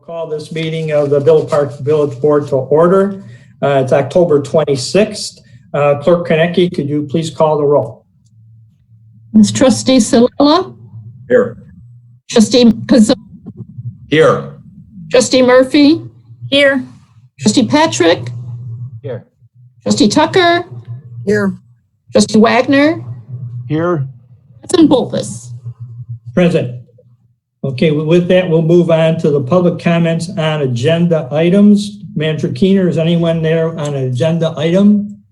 Call this meeting of the Villa Park Village Board to order. It's October 26th. Clerk Konecki, could you please call the roll? It's Trustee Salella. Here. Trustee Kazan. Here. Trustee Murphy. Here. Trustee Patrick. Here. Trustee Tucker. Here. Trustee Wagner. Here. President Bolfus. Present. Okay, with that, we'll move on to the public comments on agenda items. Manager Keener, is anyone there on an agenda item?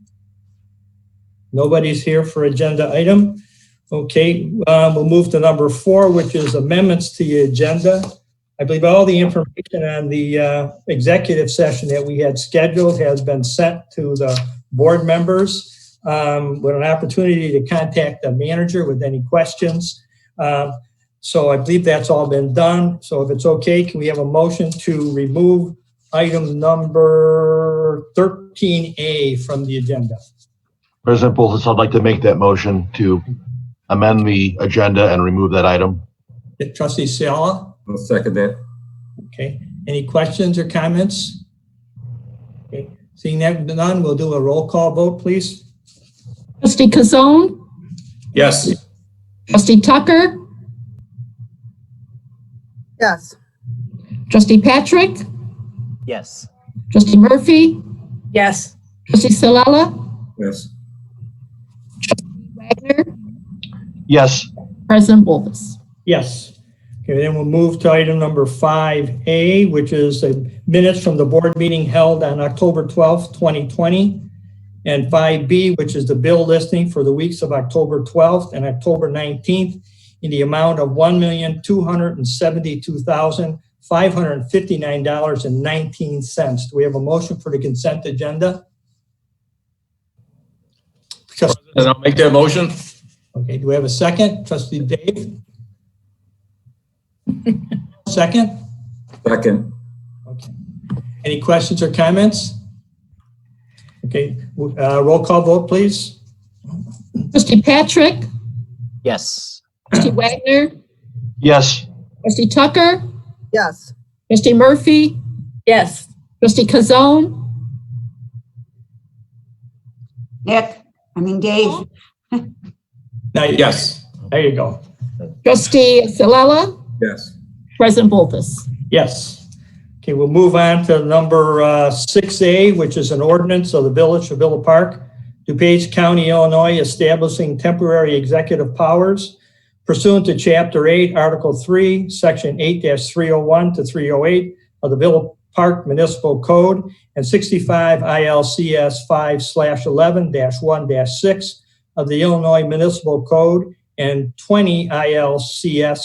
Nobody's here for agenda item. Okay, we'll move to number 4, which is amendments to the agenda. I believe all the information on the executive session that we had scheduled has been sent to the board members with an opportunity to contact the manager with any questions. So I believe that's all been done. So if it's okay, can we have a motion to remove item number 13A from the agenda? President Bolfus, I'd like to make that motion to amend the agenda and remove that item. Trustee Salella? I'll second that. Okay. Any questions or comments? Okay. Seeing that none, we'll do a roll call vote, please. Trustee Kazan. Yes. Trustee Tucker. Yes. Trustee Patrick. Yes. Trustee Murphy. Yes. Trustee Salella. Yes. Wagner. Yes. President Bolfus. Yes. Okay, then we'll move to item number 5A, which is the minutes from the board meeting held on October 12th, 2020. And 5B, which is the bill listing for the weeks of October 12th and October 19th in the amount of $1,272,559.19. Do we have a motion for the consent agenda? And I'll make that motion. Okay, do we have a second? Trustee Dave? Second? Second. Okay. Any questions or comments? Okay, roll call vote, please. Trustee Patrick. Yes. Trustee Wagner. Yes. Trustee Tucker. Yes. Trustee Murphy. Yes. Trustee Kazan. Dave. Yes. There you go. Trustee Salella. Yes. President Bolfus. Yes. Okay, we'll move on to number 6A, which is an ordinance of the Village of Villa Park, Dupage County, Illinois, establishing temporary executive powers pursuant to Chapter 8, Article 3, Section 8-301 to 308 of the Villa Park Municipal Code and 65 ILCS 5/11-1-6 of the Illinois Municipal Code and 20 ILCS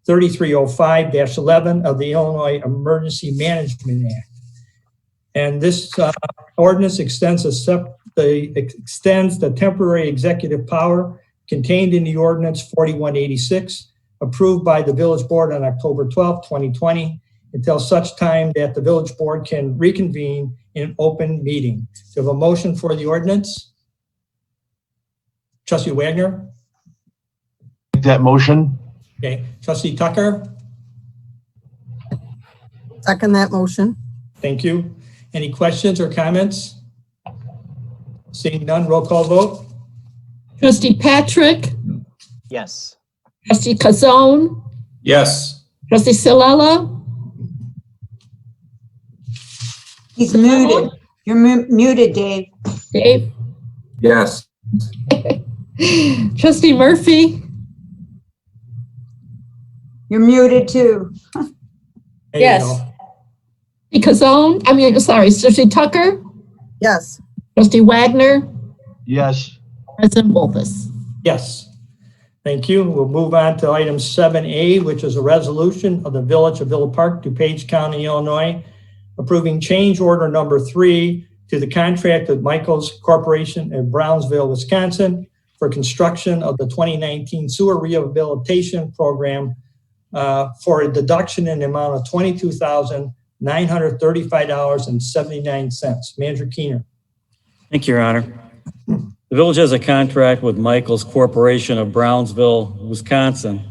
3305-11 of the Illinois Emergency Management Act. And this ordinance extends the temporary executive power contained in the ordinance 4186, approved by the village board on October 12, 2020, until such time that the village board can reconvene in open meeting. Do you have a motion for the ordinance? Trustee Wagner? Make that motion. Okay. Trustee Tucker? Second that motion. Thank you. Any questions or comments? Seeing none, roll call vote. Trustee Patrick. Yes. Trustee Kazan. Yes. Trustee Salella. He's muted. You're muted, Dave. Dave. Yes. Trustee Murphy. You're muted too. There Yes. you go. Trustee Trustee Tucker. Yes. Trustee Wagner. Yes. President Bolfus. Yes. Thank you. We'll move on to item 7A, which is a resolution of the Village of Villa Park, Dupage County, Illinois, approving change order number 3 to the contract with Michaels Corporation in Brownsville, Wisconsin for construction of the 2019 sewer rehabilitation program for a deduction in the amount of $22,935.79. Manager Keener. Thank you, Your Honor. The village has a contract with Michaels Corporation of Brownsville, Wisconsin,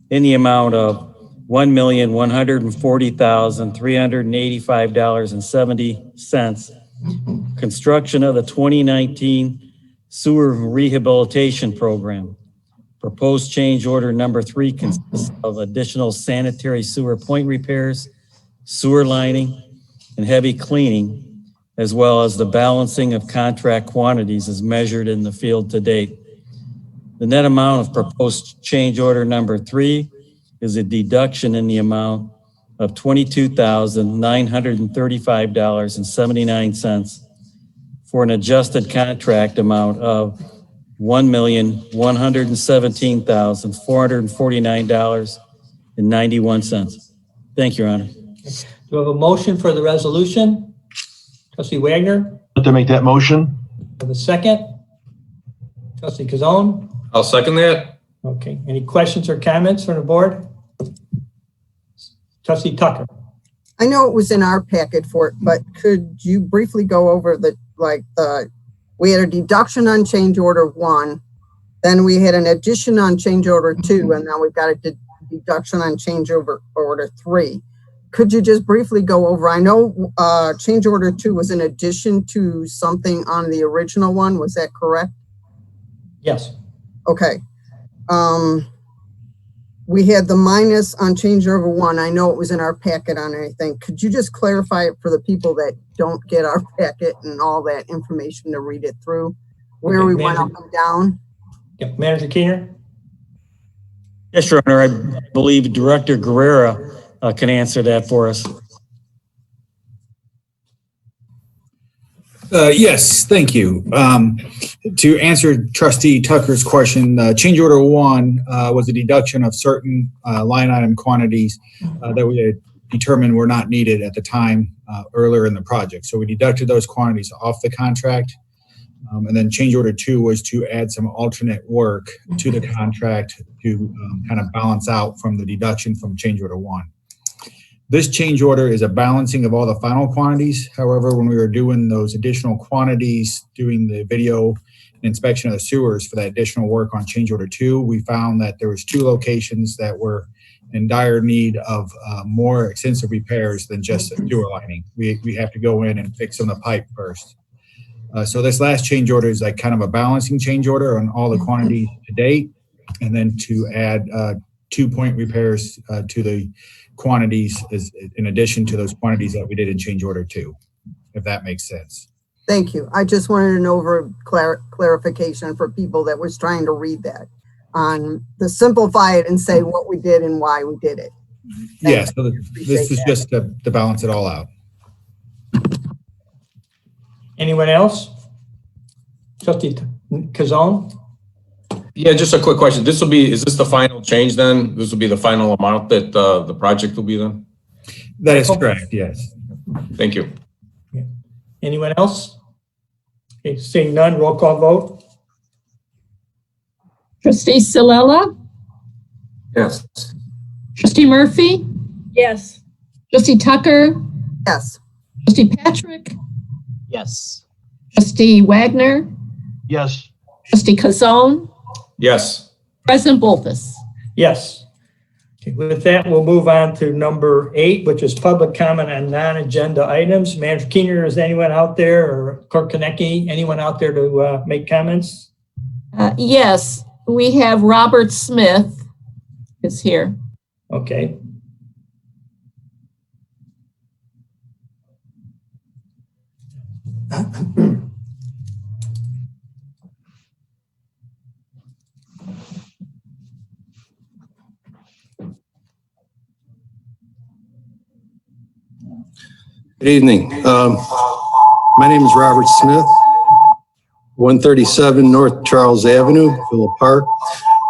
in the amount of $1,140,385.70. Construction of the 2019 Sewer Rehabilitation Program. Proposed change order number 3 consists of additional sanitary sewer point repairs, sewer lining, and heavy cleaning, as well as the balancing of contract quantities as measured in the field to date. The net amount of proposed change order number 3 is a deduction in the amount of $22,935.79 for an adjusted contract amount of $1,117,449.91. Thank you, Your Honor. Do we have a motion for the resolution? Trustee Wagner, I'd like to make that motion. have a second? Trustee Kazone? I'll second that. Okay, any questions or comments from the board? Trustee Tucker? I know it was in our packet for it, but could you briefly go over we had a deduction on change order 1, then we had an addition on change order 2, and now we've got a deduction on change order 3. Could you just briefly go over, I know change order 2 was in addition to something on the original one, was that correct? Yes. Okay. We had the minus on change order 1. I know it was in our packet on anything. Could you just clarify it for the people that don't get our packet and all that information to read it through, where Okay, we went up and down? Yep. Manager Keener? Yes, Your Honor, I believe Director Guerrera can answer that for us. Yes, thank you. To answer Trustee Tucker's question, change order 1 was a deduction of certain line item quantities that we had determined were not needed at the time earlier in the project. So we deducted those quantities off the contract. And then change order 2 was to add some alternate work to the contract to kind of balance out from the deduction from change order 1. This change order is a balancing of all the final quantities. However, when we were doing those additional quantities, doing the video inspection of the sewers for that additional work on change order 2, we found that there was 2 locations that were in dire need of more extensive repairs than just sewer lining. We have to go in and fix some of the pipe first. So this last change order is like kind of a balancing change order on all the quantities to date, and then to add 2 point repairs to the quantities is in addition to those quantities that we did in change order 2, if that makes sense. Thank you. I just wanted an clarification for people that was trying to read that to simplify it and say what we did and why we did it. Yes, so this is just to balance it all out. Anyone else? Trustee Kazone? Yeah, just a quick question. Is this the final change then? This will be the final amount that the project will be then? That is correct, yes. Thank you. Anyone else? Okay, seeing none, roll call vote. Trustee Silella? Yes. Trustee Murphy? Yes. Trustee Tucker? Yes. Trustee Patrick? Yes. Trustee Wagner? Yes. Trustee Kazone? Yes. President Bolfus? Yes. Okay, with that, we'll move on to number 8, which is public comment on non-agenda items. Manager Keener, is anyone out there, or Clerk Konecki, anyone out there to make comments? Yes, we have Robert Smith is here. Okay. Good evening. My name is Robert Smith, 137 North Charles Avenue, Villa Park.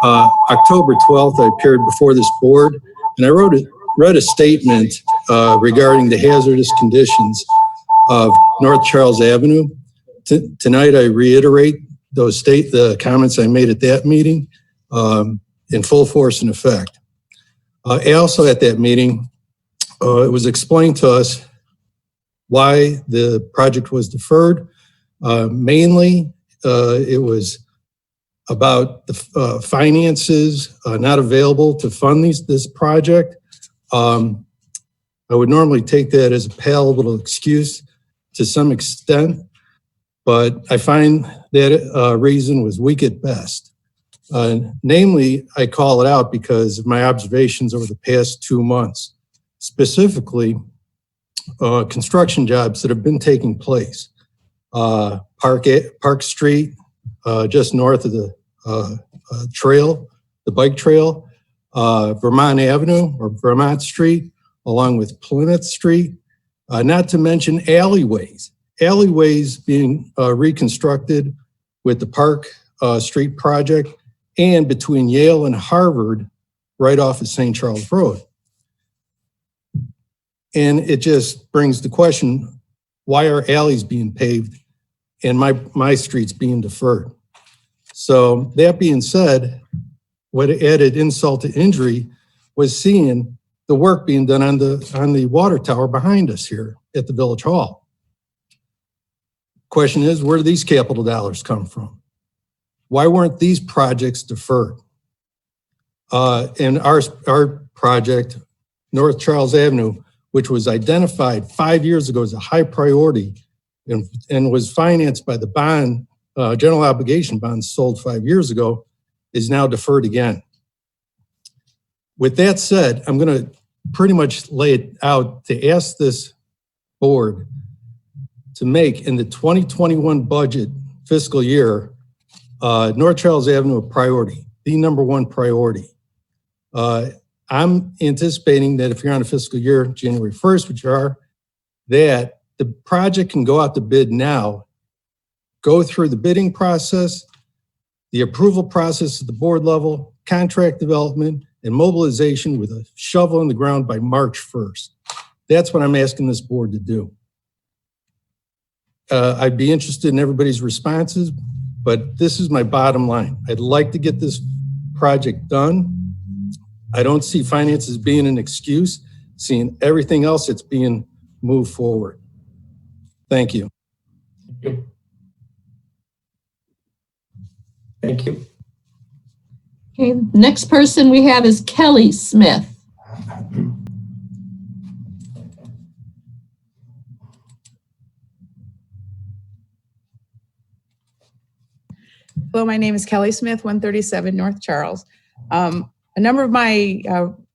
October 12th, I appeared before this board, and I read a statement regarding the hazardous conditions of North Charles Avenue. Tonight, I reiterate the comments I made at that meeting in full force and effect. Also at that meeting, it was explained to us why the project was deferred. Mainly, it was about the finances not available to fund this project. I would normally take that as a palatable excuse to some extent, but I find that reason was weak at best. Namely, I call it out because of my observations over the past 2 months, specifically construction jobs that have been taking place. Park Street, just north of the trail, the bike trail, Vermont Avenue or Vermont Street, along with Plymouth Street, not to mention alleyways. Alleyways being reconstructed with the Park Street project and between Yale and Harvard, right off of St. Charles Road. And it just brings the question, why are alleys being paved and my streets being deferred? So that being said, what added insult to injury was seeing the work being done on the water tower behind us here at the Village Hall. Question is, where do these capital dollars come from? Why weren't these projects deferred? And our project, North Charles Avenue, which was identified 5 years ago as a high priority and was financed by the bond, general obligation bonds sold 5 years ago, is now deferred again. With that said, I'm going to pretty much lay it out to ask this board to make in the 2021 budget fiscal year, North Charles Avenue a priority, the #1 priority. I'm anticipating that if you're on a fiscal year, January 1st, which you are, that the project can go out to bid now, go through the bidding process, the approval process at the board level, contract development, and mobilization with a shovel in the ground by March 1st. That's what I'm asking this board to do. I'd be interested in everybody's responses, but this is my bottom line. I'd like to get this project done. I don't see finances being an excuse, seeing everything else that's being moved forward. Thank you. Thank you. Okay, next person we have is Kelly Smith. Hello, my name is Kelly Smith, 137 North Charles. A number of my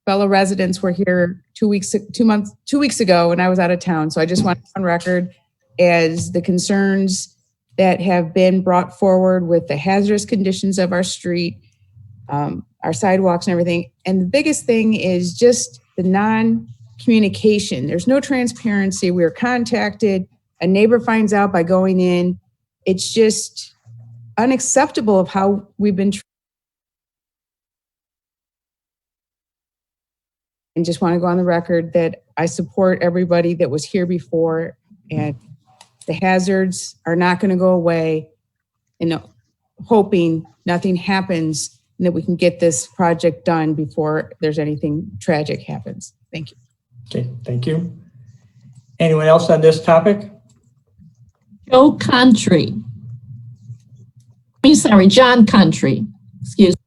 fellow residents were here 2 weeks ago when I was out of town. So I just want on record as the concerns that have been brought forward with the hazardous conditions of our street, our sidewalks and everything. And the biggest thing is just the non-communication. There's no transparency. We were contacted. A neighbor finds out by going in. It's just unacceptable of how we've been. And just want to go on the record that I support everybody that was here before, and the hazards are not going to go away, and hoping nothing happens and that we can get this project done before there's anything tragic happens. Thank you. Okay, thank you. Anyone else on this topic? Joe Country. John Country. Excuse me.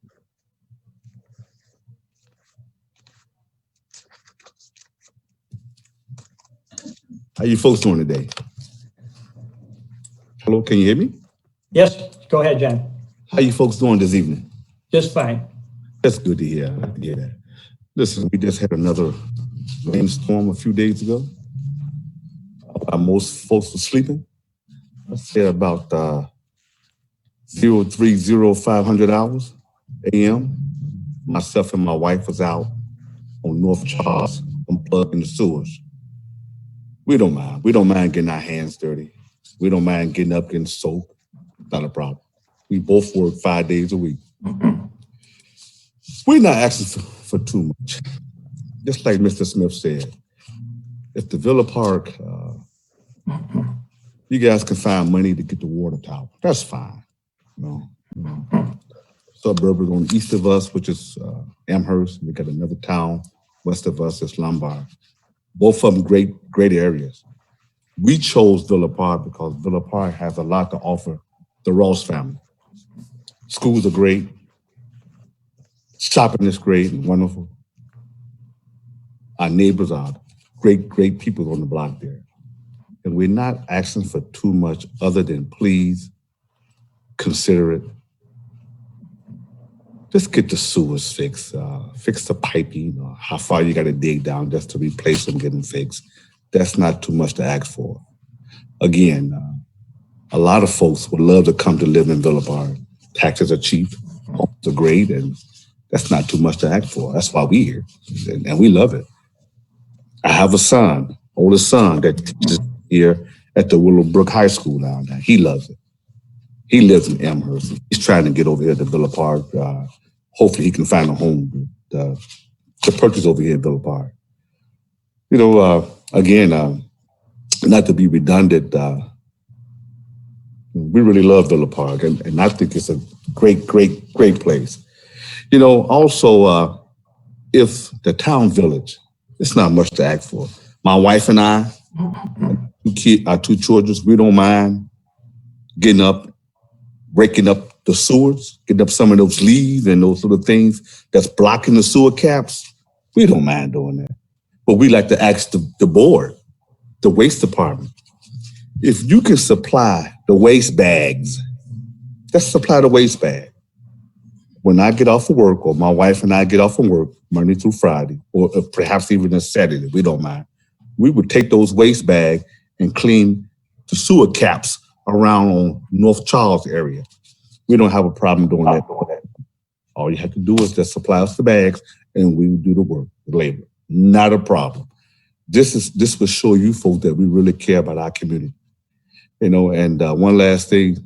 How you folks doing today? Hello, can you hear me? Yes, go ahead, John. How you folks doing this evening? Just fine. That's good to hear. I like to hear that. Listen, we just had another rainstorm a few days ago. While most folks were sleeping. I said about 500 hours a.m. Myself and my wife was out on North Charles unplugging the sewers. We don't mind. We don't mind getting our hands dirty. We don't mind getting up, getting soaked. Not a problem. We both work 5 days a week. We're not asking for too much. Just like Mr. Smith said, if the Villa Park, you guys can find money to get the water tower, that's fine. You know, suburbs on east of us, which is Amherst. We got another town west of us, it's Lombard. Both of them great areas. We chose Villa Park because Villa Park has a lot to offer the Ross family. Schools are great. Shopping is great and wonderful. Our neighbors are great people on the block there. And we're not asking for too much other than please consider it. Just get the sewers fixed, fix the piping, or how far you got to dig down just to replace them, get them fixed. That's not too much to ask for. Again, a lot of folks would love to come to live in Villa Park. Taxes are cheap, homes are great, and that's not too much to ask for. That's why we're here, and we love it. I have a son, oldest son, that teaches here at the Willowbrook High School now. He loves it. He lives in Amherst. He's trying to get over here to Villa Park. Hopefully he can find a home to purchase over here in Villa Park. You know, again, not to be redundant, we really love Villa Park, and I think it's a great place. You know, also, if the town village, it's not much to ask for. My wife and I, our two children, we don't mind getting up, breaking up the sewers, getting up some of those leaves and those little things that's blocking the sewer caps. We don't mind doing that. But we like to ask the board, the waste department, if you can supply the waste bags, let's supply the waste bag. When I get off of work, or my wife and I get off of work Monday through Friday, or perhaps even a Saturday, we don't mind. We would take those waste bags and clean the sewer caps around on North Charles area. We don't have a problem doing that. All you have to do is just supply us the bags and we will do the work, the labor. Not a problem. This will show you folks that we really care about our community. You know, and one last thing,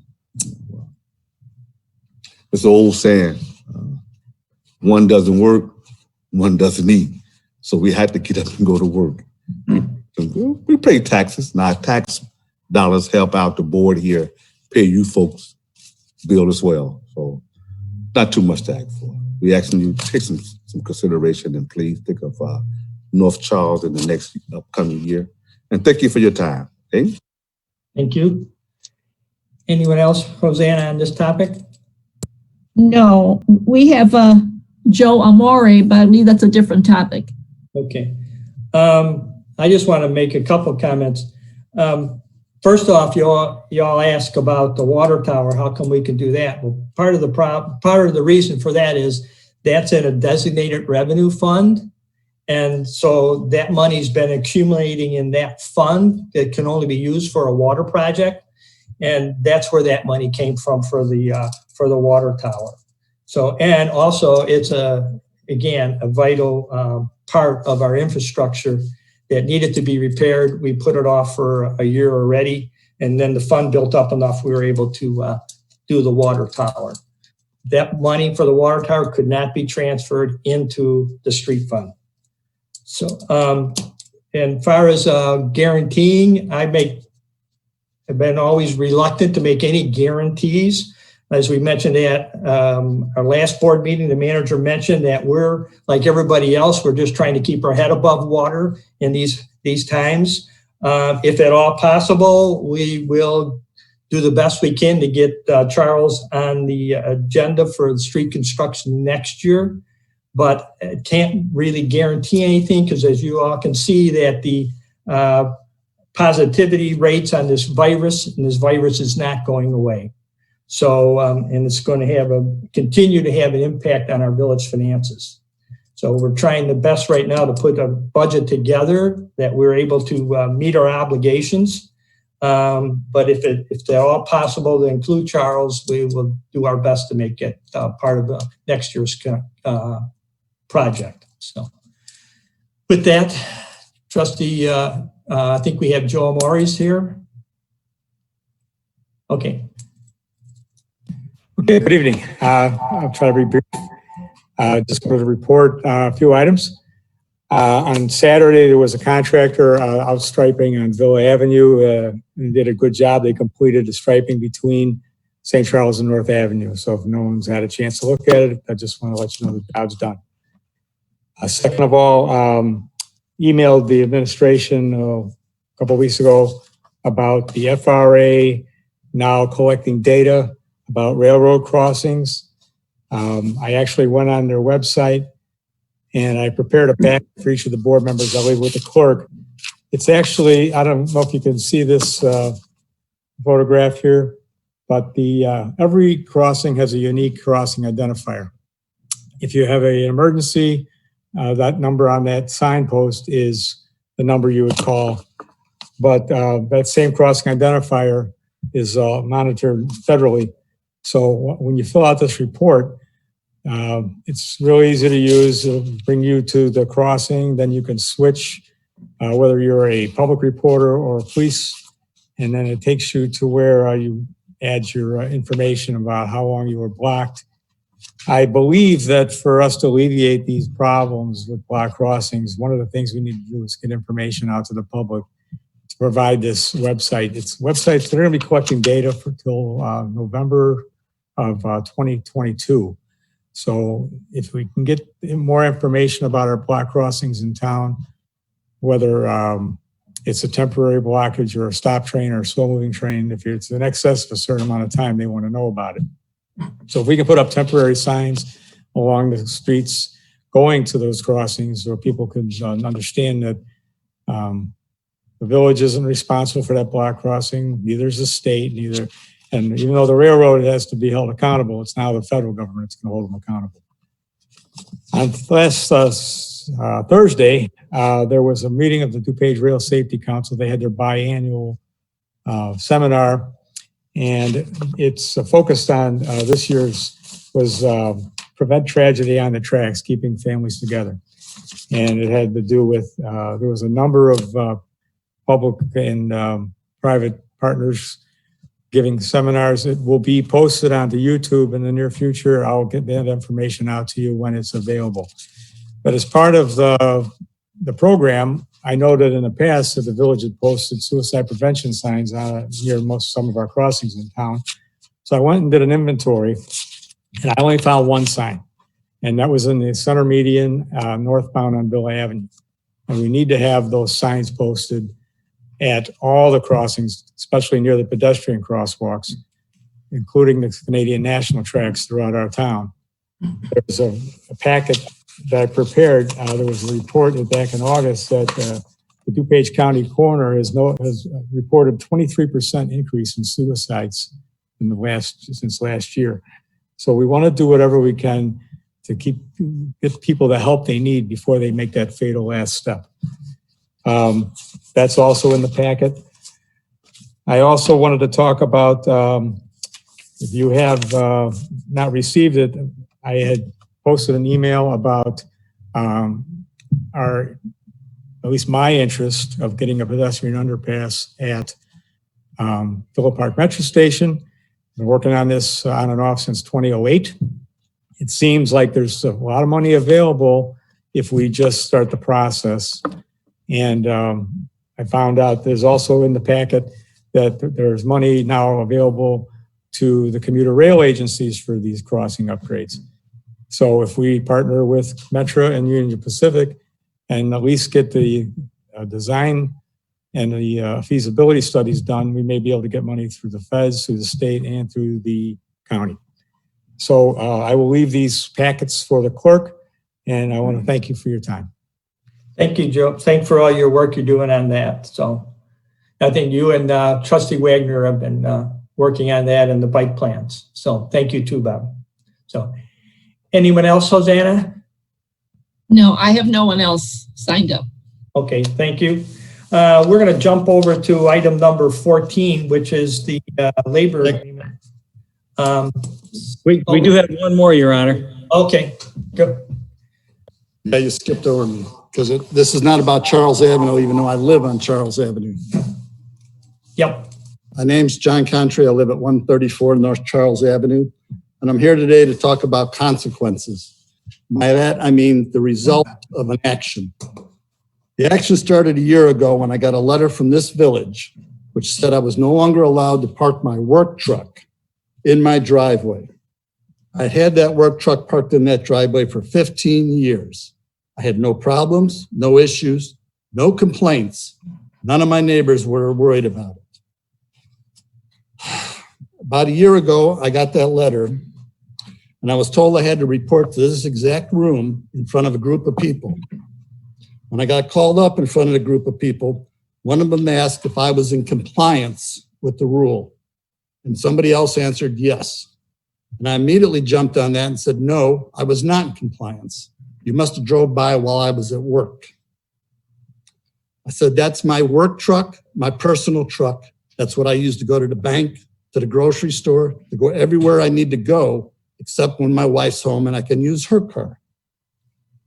it's an old saying, one doesn't work, one doesn't eat. So we had to get up and go to work. We pay taxes. Now, tax dollars help out the board here, pay you folks bill as well. So not too much to ask for. We asking you to take some consideration and please think of North Charles in the next upcoming year. And thank you for your time. Okay? Thank you. Anyone else, Rosanna, on this topic? No, we have Joe Amore, but I believe that's a different topic. Okay. I just want to make a couple comments. First off, y'all ask about the water tower. How come we can do that? Well, part of the reason for that is that's in a designated revenue fund. And so that money's been accumulating in that fund that can only be used for a water project. And that's where that money came from for the water tower. So, and also it's again, a vital part of our infrastructure that needed to be repaired. We put it off for a year already, and then the fund built up enough we were able to do the water tower. That money for the water tower could not be transferred into the street fund. So, and far as guaranteeing, I've been always reluctant to make any guarantees. As we mentioned at our last board meeting, the manager mentioned that we're like everybody else, we're just trying to keep our head above water in these times. If at all possible, we will do the best we can to get Charles on the agenda for the street construction next year. But can't really guarantee anything because as you all can see that the positivity rates on this virus, and this virus is not going away. So, and it's going to continue to have an impact on our village finances. So we're trying the best right now to put a budget together that we're able to meet our obligations. But if they're all possible to include Charles, we will do our best to make it part of next year's project. So with that, Trustee, I think we have Joe Amores here. Okay. Okay, good evening. I'll try to be brief. Just going to report a few items. On Saturday, there was a contractor out striping on Villa Avenue and did a good job. They completed the striping between St. Charles and North Avenue. So if no one's had a chance to look at it, I just want to let you know the job's done. Second of all, emailed the administration a couple of weeks ago about the FRA now collecting data about railroad crossings. I actually went on their website And I prepared a pack for each of the board members. I'll leave it with the clerk. It's actually, I don't know if you can see this photograph here, but every crossing has a unique crossing identifier. If you have an emergency, that number on that signpost is the number you would call. But that same crossing identifier is monitored federally. So when you fill out this report, it's real easy to use. It'll bring you to the crossing. Then you can switch whether you're a public reporter or police, and then it takes you to where you add your information about how long you were blocked. I believe that for us to alleviate these problems with block crossings, one of the things we need to do is get information out to the public to provide this website. It's websites, they're going to be collecting data till November of 2022. So if we can get more information about our block crossings in town, whether it's a temporary blockage or a stop train or a slow moving train, if it's in excess of a certain amount of time, they want to know about it. So if we can put up temporary signs along the streets going to those crossings, so people can understand that the village isn't responsible for that block crossing, neither is the state, and even though the railroad has to be held accountable, it's now the federal government that's going to hold them accountable. On last Thursday, there was a meeting of the Dupage Rail Safety Council. They had their biannual seminar, and it's focused on this year's was prevent tragedy on the tracks, keeping families together. And it had to do with, there was a number of public and private partners giving seminars. It will be posted onto YouTube in the near future. I'll get that information out to you when it's available. But as part of the program, I know that in the past that the village had posted suicide prevention signs near some of our crossings in town. So I went and did an inventory, and I only found one sign, and that was in the center median northbound on Villa Avenue. And we need to have those signs posted at all the crossings, especially near the pedestrian crosswalks, including the Canadian National tracks throughout our town. There's a packet that I prepared. There was a report back in August that the Dupage County coroner has reported 23% increase in suicides since last year. So we want to do whatever we can to get people the help they need before they make that fatal last step. That's also in the packet. I also wanted to talk about, if you have not received it, I had posted an email about at least my interest of getting a pedestrian underpass at Phillip Park Metro Station. Been working on this on and off since 2008. It seems like there's a lot of money available if we just start the process. And I found out there's also in the packet that there's money now available to the commuter rail agencies for these crossing upgrades. So if we partner with Metro and Union Pacific and at least get the design and the feasibility studies done, we may be able to get money through the feds, through the state, and through the county. So I will leave these packets for the clerk, and I want to thank you for your time. Thank you, Joe. Thanks for all your work you're doing on that. So I think you and Trustee Wagner have been working on that and the bike plans. So thank you too, Bob. So anyone else, Hosanna? No, I have no one else signed up. Okay, thank you. We're going to jump over to item number 14, which is the labor agreement. We do have one more, Your Honor. Okay, go. Yeah, you skipped over me because this is not about Charles Avenue, even though I live on Charles Avenue. Yep. My name's John Contry. I live at 134 North Charles Avenue, and I'm here today to talk about consequences. By that, I mean the result of an action. The action started a year ago when I got a letter from this village, which said I was no longer allowed to park my work truck in my driveway. I had that work truck parked in that driveway for 15 years. I had no problems, no issues, no complaints. None of my neighbors were worried about it. About a year ago, I got that letter and I was told I had to report to this exact room in front of a group of people. When I got called up in front of a group of people, one of them asked if I was in compliance with the rule, and somebody else answered yes. And I immediately jumped on that and said, no, I was not in compliance. You must have drove by while I was at work. I said, that's my work truck, my personal truck. That's what I use to go to the bank, to the grocery store, to go everywhere I need to go, except when my wife's home and I can use her car.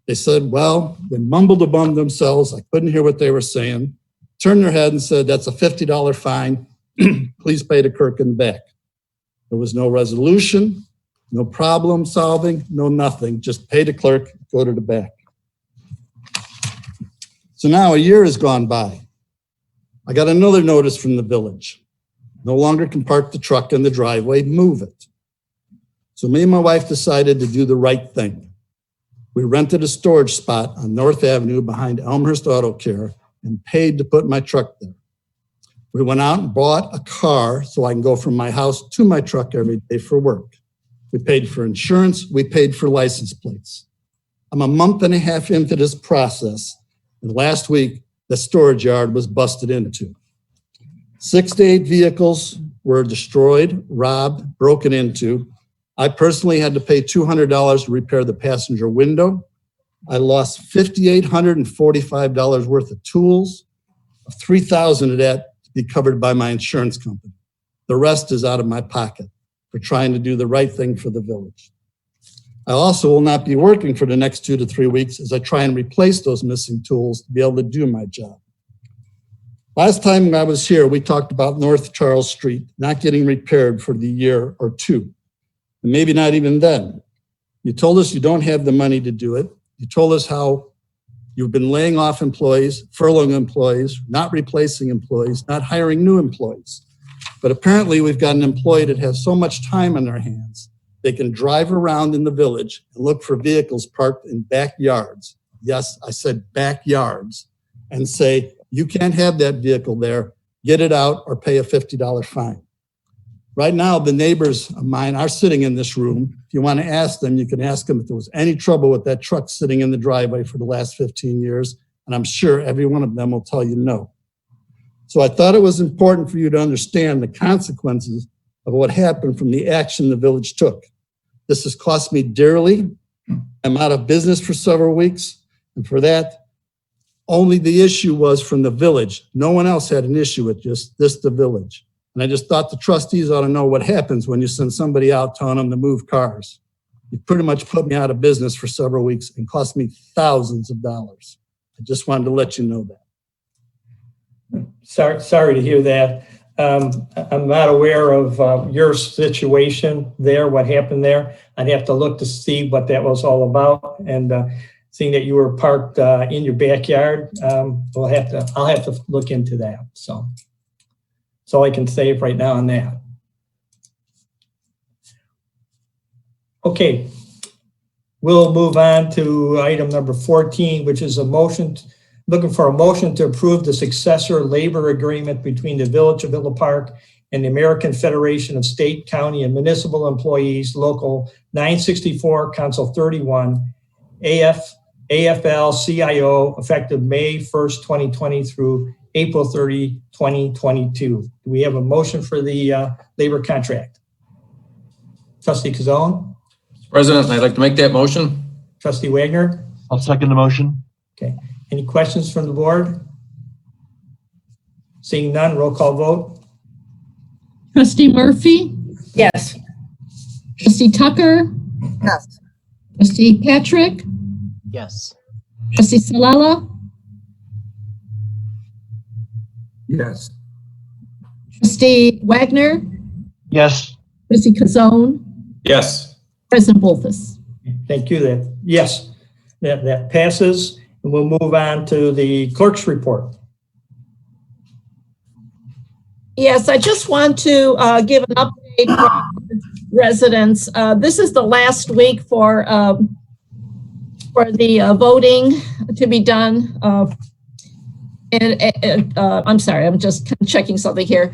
They said, well, they mumbled among themselves. I couldn't hear what they were saying. Turned their head and said, that's a $50 fine. Please pay to Kirk in the back. There was no resolution, no problem solving, no nothing. Just pay the clerk, go to the back. So now a year has gone by. I got another notice from the village. No longer can park the truck in the driveway, move it. So me and my wife decided to do the right thing. We rented a storage spot on North Avenue behind Elmhurst Auto Care and paid to put my truck there. We went out and bought a car so I can go from my house to my truck every day for work. We paid for insurance, we paid for license plates. I'm a month and a half into this process, and last week, the storage yard was busted into. 6 to 8 vehicles were destroyed, robbed, broken into. I personally had to pay $200 to repair the passenger window. I lost $5,845 worth of tools, $3,000 of that to be covered by my insurance company. The rest is out of my pocket for trying to do the right thing for the village. I also will not be working for the next 2 to 3 weeks as I try and replace those missing tools to be able to do my job. Last time I was here, we talked about North Charles Street not getting repaired for the year or two, and maybe not even then. You told us you don't have the money to do it. You told us how you've been laying off employees, furloughing employees, not replacing employees, not hiring new employees. But apparently we've got an employee that has so much time on their hands, they can drive around in the village and look for vehicles parked in backyards. Yes, I said backyards, and say, you can't have that vehicle there, get it out or pay a $50 fine. Right now, the neighbors of mine are sitting in this room. If you want to ask them, you can ask them if there was any trouble with that truck sitting in the driveway for the last 15 years, and I'm sure every one of them will tell you no. So I thought it was important for you to understand the consequences of what happened from the action the village took. This has cost me dearly. I'm out of business for several weeks, and for that, only the issue was from the village. No one else had an issue with just this, the village. And I just thought the trustees ought to know what happens when you send somebody out telling them to move cars. You pretty much put me out of business for several weeks and cost me thousands of dollars. I just wanted to let you know that. Sorry to hear that. I'm not aware of your situation there, what happened there. I'd have to look to see what that was all about. And seeing that you were parked in your backyard, I'll have to look into that. So that's all I can say right now on that. Okay, we'll move on to item number 14, which is looking for a motion to approve the successor labor agreement between the Village of Villa Park and the American Federation of State, County, and Municipal Employees, Local 964, Council 31, AFL-CIO, effective May 1st, 2020 through April 30, 2022. Do we have a motion for the labor contract? Trustee Kazone? President, I'd like to make that motion. Trustee Wagner? I'll second the motion. Okay. Any questions from the board? Seeing none, roll call vote. Trustee Murphy? Yes. Trustee Tucker? Yes. Trustee Patrick? Yes. Trustee Salala? Yes. Trustee Wagner? Yes. Trustee Kazone? Yes. President Bolfus? Thank you. That passes. And we'll move on to the clerk's report. Yes, I just want to give an update for residents. This is the last week for the voting to be done. I'm sorry, I'm just checking something here.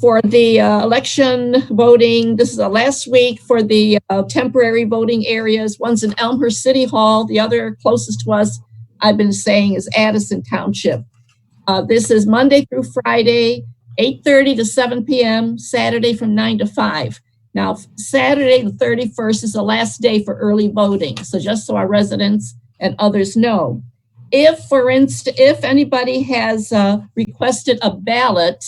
for the election voting. This is the last week for the temporary voting areas. One's in Elmhurst City Hall. The other closest to us, I've been saying, is Addison Township. This is Monday through Friday, 8:30 to 7 p.m., Saturday from 9 to 5. Now, Saturday the 31st is the last day for early voting. So just so our residents and others know, if, for instance, if anybody has requested a ballot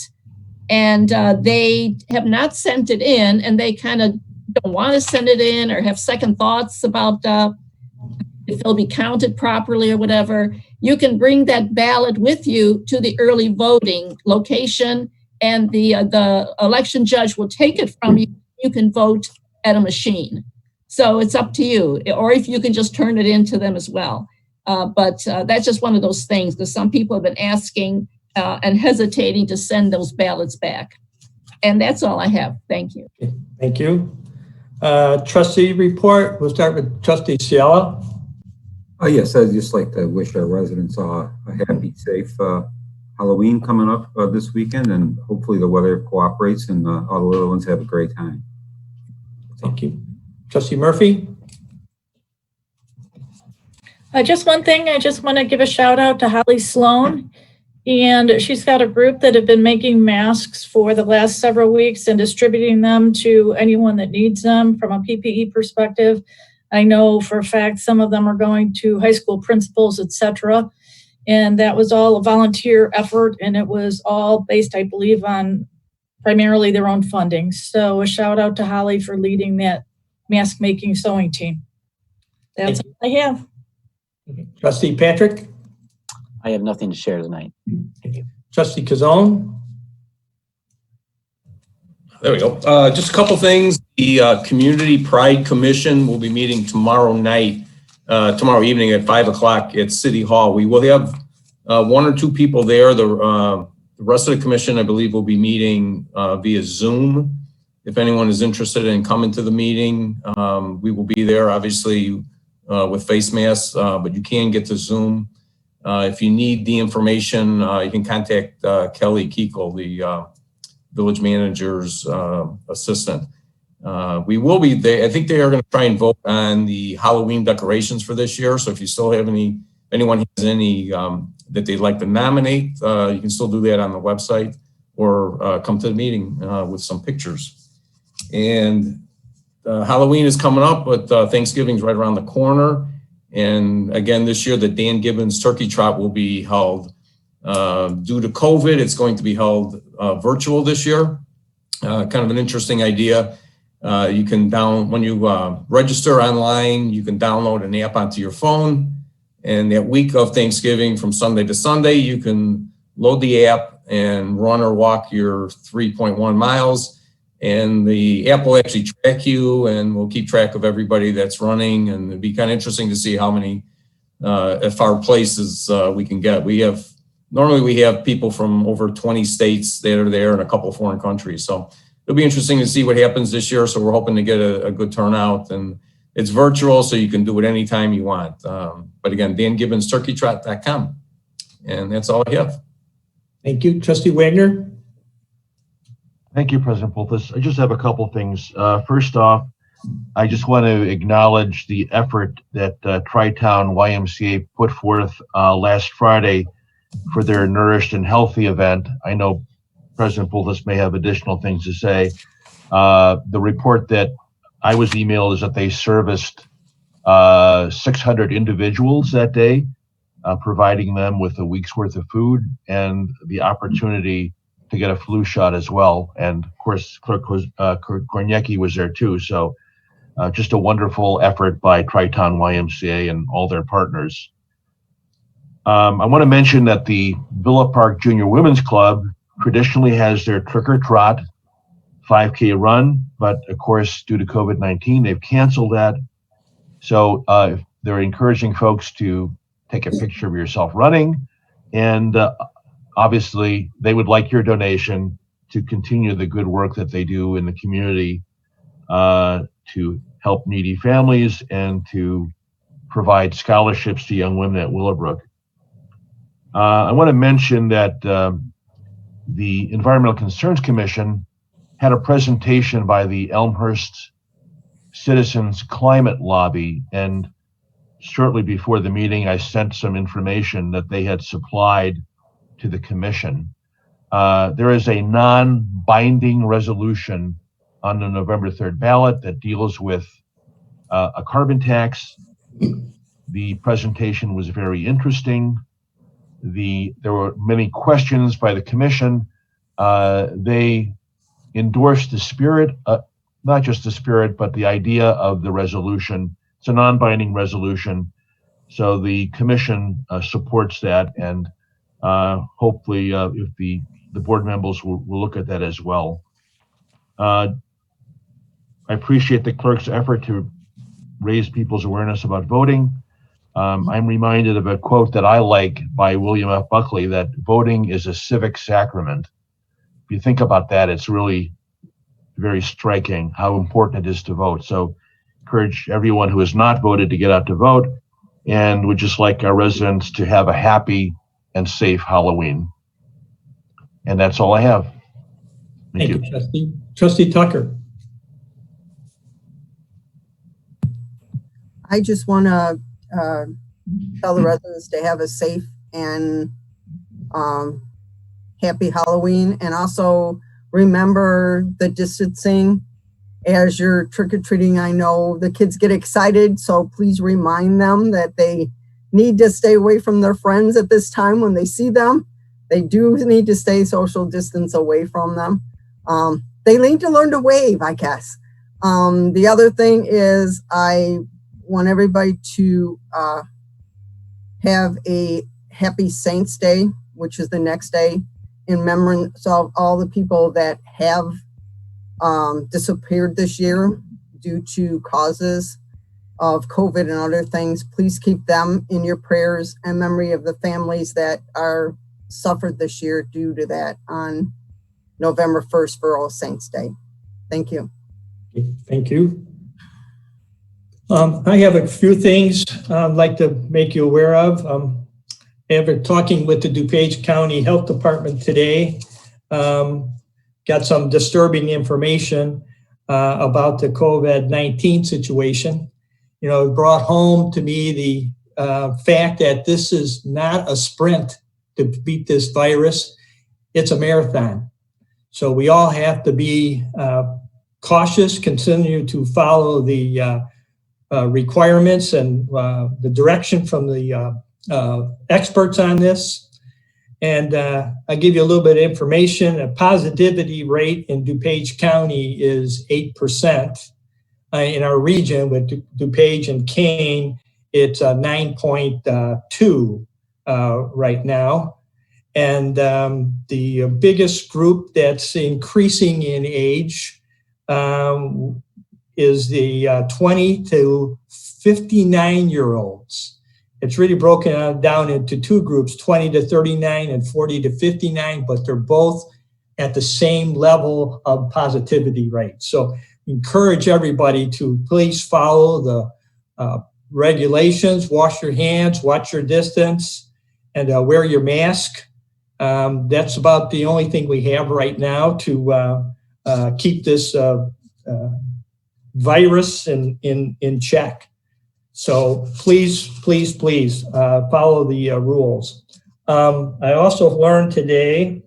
and they have not sent it in and they kind of don't want to send it in or have second thoughts about if it'll be counted properly or whatever, you can bring that ballot with you to the early voting location, and the election judge will take it from you. You can vote at a machine. So it's up to you, or if you can just turn it in to them as well. But that's just one of those things, because some people have been asking and hesitating to send those ballots back. And that's all I have. Thank you. Thank you. Trustee report. We'll start with Trustee Ciala. Yes, I'd just like to wish our residents a happy, safe Halloween coming up this weekend, and hopefully the weather cooperates and all the little ones have a great time. Thank you. Trustee Murphy. Just one thing, I just want to give a shout out to Holly Sloan, and she's got a group that have been making masks for the last several weeks and distributing them to anyone that needs them from a PPE perspective. I know for a fact some of them are going to high school principals, etc. And that was all a volunteer effort, and it was all based, I believe, on primarily their own funding. So a shout out to Holly for leading that mask making sewing team. That's all I have. Trustee Patrick. I have nothing to share tonight. Trustee Kazone. There we go. Just a couple things. The Community Pride Commission will be meeting tomorrow evening at 5 o'clock at City Hall. We will have one or two people there. The rest of the commission, I believe, will be meeting via Zoom. If anyone is interested in coming to the meeting, we will be there, obviously, with face masks, but you can get to Zoom. If you need the information, you can contact Kelly Keekle, the village manager's assistant. We will be there. I think they are going to try and vote on the Halloween decorations for this year. So if you still have anyone has any that they'd like to nominate, you can still do that on the website, or come to the meeting with some pictures. And Halloween is coming up, but Thanksgiving's right around the corner. And again, this year, the Dan Gibbons Turkey Trot will be held. Due to COVID, it's going to be held virtual this year. Kind of an interesting idea. You can when you register online, you can download an app onto your phone. And that week of Thanksgiving, from Sunday to Sunday, you can load the app and run or walk your 3.1 miles. And the app will actually track you, and will keep track of everybody that's running. And it'd be kind of interesting to see how many far places we can get. Normally we have people from over 20 states that are there and a couple foreign countries. So it'll be interesting to see what happens this year. So we're hoping to get a good turnout, and it's virtual, so you can do it anytime you want. But again, dangibbonsturkeytrot.com. And that's all I have. Thank you. Trustee Wagner. Thank you, President Poltis. I just have a couple things. First off, I just want to acknowledge the effort that Tri-Town YMCA put forth last Friday for their Nourished and Healthy event. I know President Poltis may have additional things to say. The report that I was emailed is that they serviced 600 individuals that day, providing them with a week's worth of food and the opportunity to get a flu shot as well. And of course, Clerk Korniecki was there too. So just a wonderful effort by Tri-Town YMCA and all their partners. I want to mention that the Villa Park Junior Women's Club traditionally has their Trick or Trot 5K run, but of course, due to COVID-19, they've canceled that. So they're encouraging folks to take a picture of yourself running, and obviously, they would like your donation to continue the good work that they do in the community to help needy families and to provide scholarships to young women at Willowbrook. I want to mention that the Environmental Concerns Commission had a presentation by the Elmhurst Citizens Climate Lobby, and shortly before the meeting, I sent some information that they had supplied to the commission. There is a non-binding resolution on the November 3rd ballot that deals with a carbon tax. The presentation was very interesting. There were many questions by the commission. They endorsed the spirit, not just the spirit, but the idea of the resolution. It's a non-binding resolution. So the commission supports that, and hopefully if the board members will look at that as well. I appreciate the clerk's effort to raise people's awareness about voting. I'm reminded of a quote that I like by William F. Buckley, that voting is a civic sacrament. If you think about that, it's really very striking how important it is to vote. So encourage everyone who has not voted to get out to vote, and would just like our residents to have a happy and safe Halloween. And that's all I have. Thank you. Trustee. Trustee Tucker. I just want to tell the residents to have a safe and happy Halloween, and also remember the distancing as you're trick-or-treating. I know the kids get excited, so please remind them that they need to stay away from their friends at this time when they see them. They do need to stay social distance away from them. They need to learn to wave, I guess. The other thing is I want everybody to have a happy Saints Day, which is the next day, in remembrance of all the people that have disappeared this year due to causes of COVID and other things. Please keep them in your prayers, and memory of the families that are suffered this year due to that on November 1st for All Saints Day. Thank you. Thank you. I have a few things I'd like to make you aware of. After talking with the Dupage County Health Department today, got some disturbing information about the COVID-19 situation. You know, it brought home to me the fact that this is not a sprint to beat this virus, it's a marathon. So we all have to be cautious, continue to follow the requirements and the direction from the experts on this. And I'll give you a little bit of information. A positivity rate in Dupage County is 8%. In our region with Dupage and Kane, it's 9.2 right now. And the biggest group that's increasing in age is the 20 to 59-year-olds. It's really broken down into two groups, 20 to 39 and 40 to 59, but they're both at the same level of positivity rate. So encourage everybody to please follow the regulations, wash your hands, watch your distance, and wear your mask. That's about the only thing we have right now to keep this virus in check. So please follow the rules. I also learned today,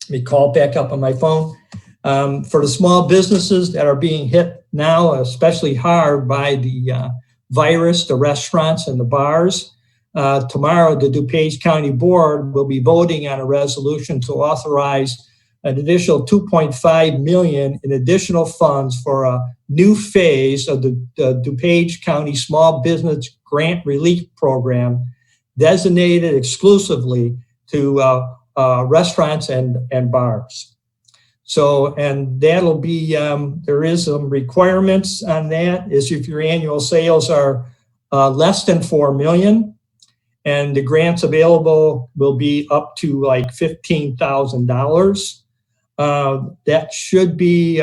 let me call back up on my phone, for the small businesses that are being hit now, especially hard by the virus, the restaurants and the bars. Tomorrow, the Dupage County Board will be voting on a resolution to authorize an additional $2.5 million in additional funds for a new phase of the Dupage County Small Business Grant Relief Program designated exclusively to restaurants and bars. So, and that'll be, there is some requirements on that, is if your annual sales are less than 4 million, and the grants available will be up to like $15,000. That should be,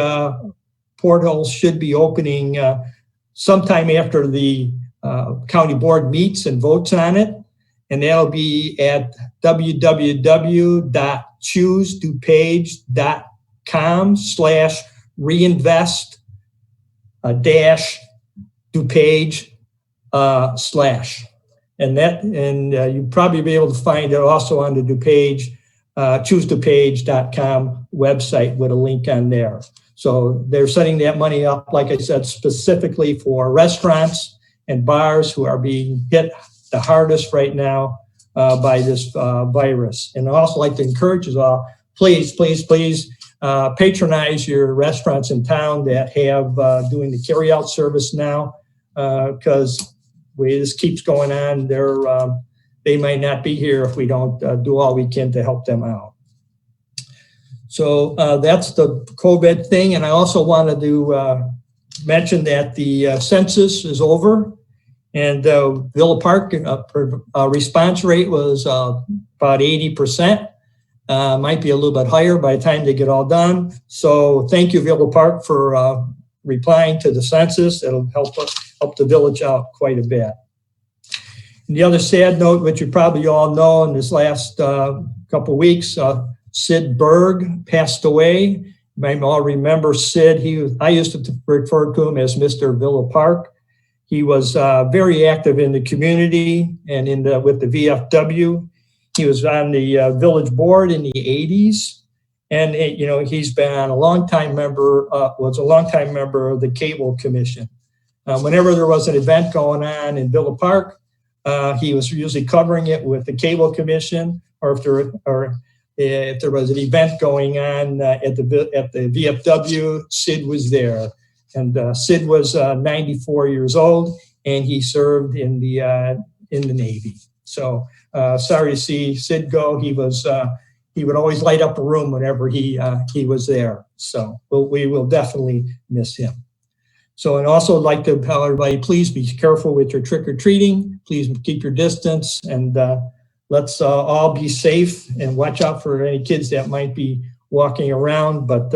portals should be opening sometime after the county board meets and votes on it. And that'll be at www.choosedupage.org. www.com/reinvest dash Dupage slash. And you'll probably be able to find it also on the Dupage, choosedupage.com website with a link on there. So they're setting that money up, like I said, specifically for restaurants and bars who are being hit the hardest right now by this virus. And I'd also like to encourage you all, please patronize your restaurants in town that have doing the carryout service now, because this keeps going on. They might not be here if we don't do all we can to help them out. So that's the COVID thing. And I also wanted to mention that the census is over, and Villa Park response rate was about 80%. Might be a little bit higher by the time they get all done. So thank you, Villa Park, for replying to the census. It'll help the village out quite a bit. And the other sad note, which you probably all know, in this last couple of weeks, Sid Berg passed away. You might all remember Sid. I used to refer to him as Mr. Villa Park. He was very active in the community and with the VFW. He was on the village board in the 80s. And he's been a longtime member, was a longtime member of the Cable Commission. Whenever there was an event going on in Villa Park, he was usually covering it with the Cable Commission, or if there was an event going on at the VFW, Sid was there. And Sid was 94 years old, and he served in the Navy. So sorry to see Sid go. He would always light up a room whenever he was there. So we will definitely miss him. So, and also I'd like to tell everybody, please be careful with your trick-or-treating. Please keep your distance, and let's all be safe and watch out for any kids that might be walking around, but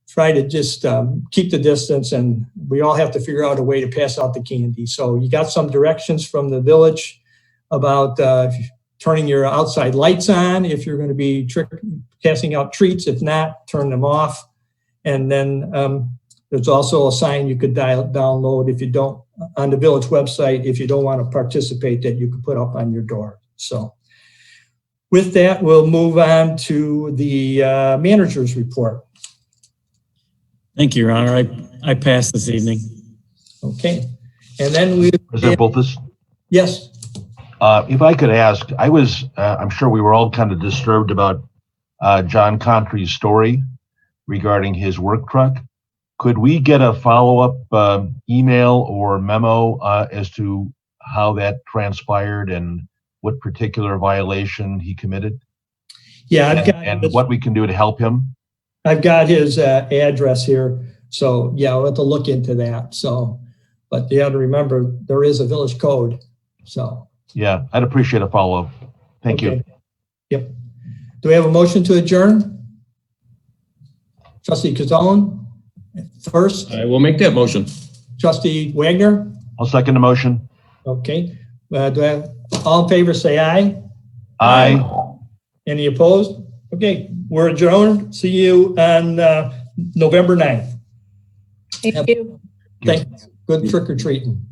try to just keep the distance, and we all have to figure out a way to pass out the candy. So you got some directions from the village about turning your outside lights on if you're going to be passing out treats. If not, turn them off. And then there's also a sign you could download if you don't, on the village website, if you don't want to participate, that you could put up on your door. So with that, we'll move on to the manager's report. Thank you, Your Honor. I passed this evening. Okay. And then we... President Boltis? Yes. If I could ask, I'm sure we were all kind of disturbed about John Contry's story regarding his work truck. Could we get a follow-up email or memo as to how that transpired and what particular violation he committed? Yeah, and what we can do to help him? I've got his address here. So yeah, we'll have to look into that. So, but you have to remember, there is a village code. So. Yeah, I'd appreciate a follow-up. Thank you. Yep. Do we have a motion to adjourn? Trustee Kazone first. I will make that motion. Trustee Wagner. I'll second the motion. Okay. Do I have all in favor say aye? Aye. Any opposed? Okay, we're adjourned. See you on November 9th. Thank you. Thanks. Good trick or treating.